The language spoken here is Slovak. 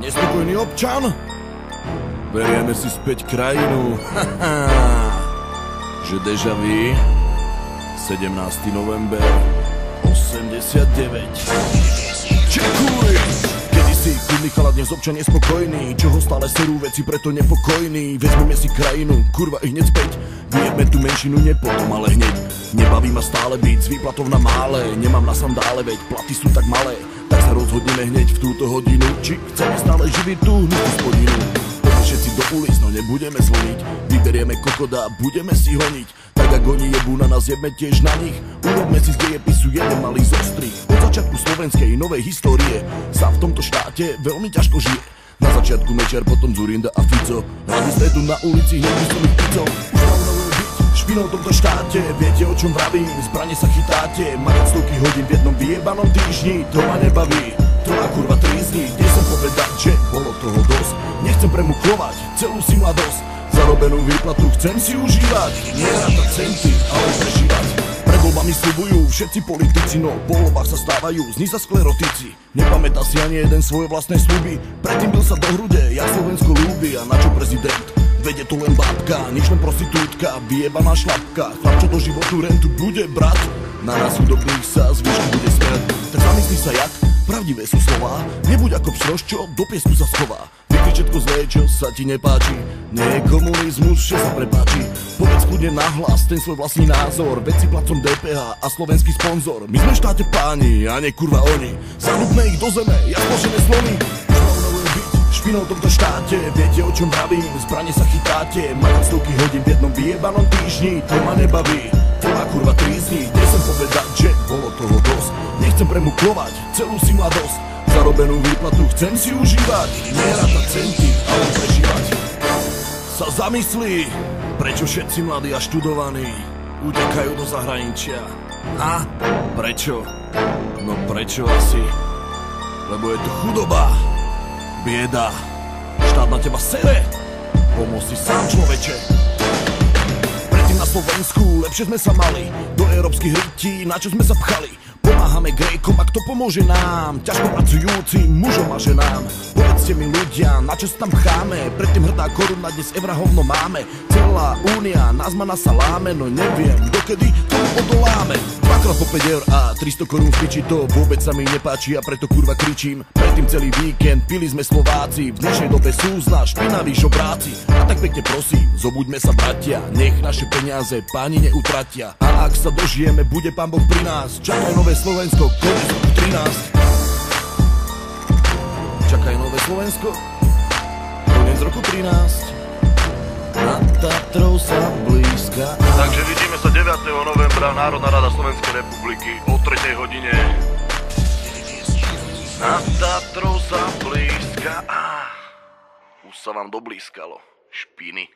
Nespokojný občan? Berieme si späť krajinu. Že déjà vu? 17. november 89. Čekuj! Kedysi kudný chala, dnes občan nespokojný. Čoho stále serú veci, preto nepokojný. Vezmeme si krajinu, kurva ich hneď späť. Vyjebme tú menšinu, nie potom, ale hneď. Nebaví ma stále byť s výplatou na mále. Nemám na sandále, veď platy sú tak malé. Tak sa rozhodneme hneď v túto hodinu. Či chceme stále živiť tú hnutú spodinu. Poďme všetci do ulic, no nebudeme zvoniť. Vyberieme kokoda, budeme si honiť. Tak ak oni jebú na nás, jebme tiež na nich. Urobme si z dejepisu jeden malý zostrih. Od začiatku slovenskej novej histórie sa v tomto štáte veľmi ťažko žije. Na začiatku Mečiar, potom Zurinda a Fico. Hlavy stredu na ulici, hneď by som ich picol. Už navrhujem byť špinou v tomto štáte. Viete o čom vravím, zbrane sa chytáte. Makať stovky hodín v jednom vyjebanom týždni. To ma nebaví, to ma kurva trízni. Kde som povedať, že bolo toho dosť. Nechcem premuklovať celú si mladosť. Zarobenú výplatu chcem si užívať. Nie rátať centy, ale prežívať. Pred voľbami sľubujú všetci politici, no po voľbách sa stávajú z nich za sklerotici. Nepamätá si ani jeden svoje vlastné sľuby. Predtým byl sa do hrude, jak Slovensko ľúbi. A na čo prezident? Vede to len bábka, nič len prostitútka, vyjebaná šlapka. Chlap, čo do životu rentu bude brať, na nás chudobných sa zvyšku bude smiať. Tak zamyslí sa jak pravdivé sú slová. Nebuď ako pšroš, čo do piesku sa schová. Vykrič všetko zlé, čo sa ti nepáči. Nie je komunizmus, že sa prepáči. Povedz kľudne nahlas ten svoj vlastný názor. Veď si placom DPH a slovenský sponzor. My sme v štáte páni a nie kurva oni. Zanúbme ich do zeme, jak zložené slony. Špinou v tomto štáte, viete o čom vravím. Zbrane sa chytáte, majú stovky hodín v jednom vyjebanom týždni. To ma nebaví, to ma kurva trízni. Kde som povedať, že bolo toho dosť. Nechcem premuklovať celú si mladosť. Zarobenú výplatu chcem si užívať. Nie rátať centy, ale prežívať. Sa zamyslí, prečo všetci mladí a študovaní utekajú do zahraničia. A prečo? No prečo asi? Lebo je to chudoba, bieda, štát na teba sere. Pomôž si sám, človeče. Predtým na Slovensku lepšie sme sa mali. Do európskych rytí, na čo sme sa pchali. Pomáhame Grékom, a kto pomôže nám? Ťažko pracujúcim mužom a ženám. Povedzte mi ľudia, na čo sa tam pcháme? Predtým hrdá koruna, dnes evra hovno máme. Celá únia nás má na saláme. No neviem, dokedy tomu odoláme. Dvakrát po 5 eur a 300 korún v piči. To vôbec sa mi nepáči a preto kurva kričím. Predtým celý víkend pili sme Slováci. V dnešnej dobe sú z nás špinaví žobráci. A tak pekne prosím, zobuďme sa bratia. Nech naše peniaze páni neutratia. A ak sa dožijeme, bude pán Boh pri nás. Čakaj nové Slovensko, koniec roku 13. Čakaj nové Slovensko, koniec roku 13. Nad Tatrou sa blízka. Takže vidíme sa 9. novembra, Národná rada Slovenskej republiky o 3. hodine. Nad Tatrou sa blízka. Už sa vám doblízkalo, špiny.